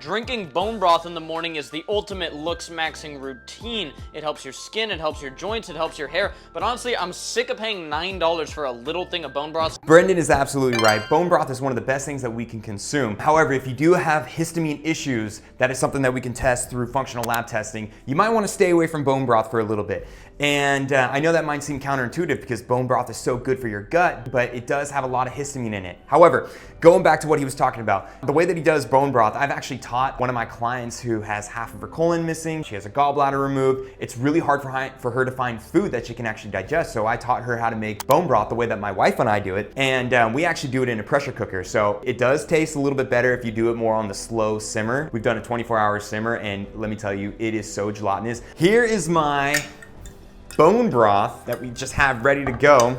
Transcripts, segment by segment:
Drinking bone broth in the morning is the ultimate looks maxing routine. It helps your skin, it helps your joints, it helps your hair, but honestly, I'm sick of paying $9 for a little thing of bone broth. Brendan is absolutely right. Bone broth is one of the best things that we can consume. However, if you do have histamine issues, that is something that we can test through functional lab testing. You might want to stay away from bone broth for a little bit. And I know that might seem counterintuitive because bone broth is so good for your gut, but it does have a lot of histamine in it. However, going back to what he was talking about, the way that he does bone broth, I've actually taught one of my clients who has half of her colon missing. She has a gallbladder removed. It's really hard for her to find food that she can actually digest. So I taught her how to make bone broth the way that my wife and I do it. And we actually do it in a pressure cooker. So it does taste a little bit better if you do it more on the slow simmer. We've done a 24-hour simmer, and let me tell you, it is so gelatinous. Here is my bone broth that we just have ready to go.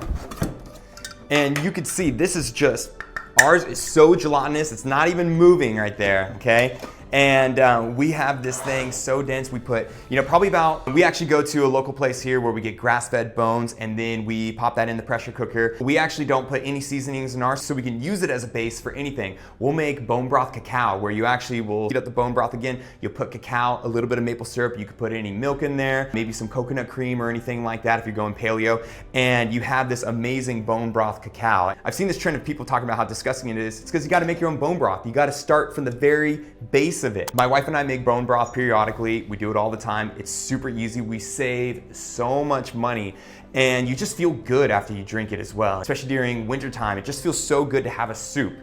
And you can see this is just, ours is so gelatinous, it's not even moving right there, okay? And we have this thing so dense. We put, probably about, we actually go to a local place here where we get grass-fed bones, and then we pop that in the pressure cooker. We actually don't put any seasonings in ours, so we can use it as a base for anything. We'll make bone broth cacao, where you actually will heat up the bone broth again. You'll put cacao, a little bit of maple syrup. You could put any milk in there, maybe some coconut cream or anything like that if you're going paleo, and you have this amazing bone broth cacao. I've seen this trend of people talking about how disgusting it is. It's because you got to make your own bone broth. You got to start from the very base of it. My wife and I make bone broth periodically. We do it all the time. It's super easy. We save so much money, and you just feel good after you drink it as well. Especially during winter time, it just feels so good to have a soup.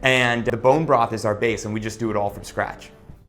And the bone broth is our base, and we just do it all from scratch.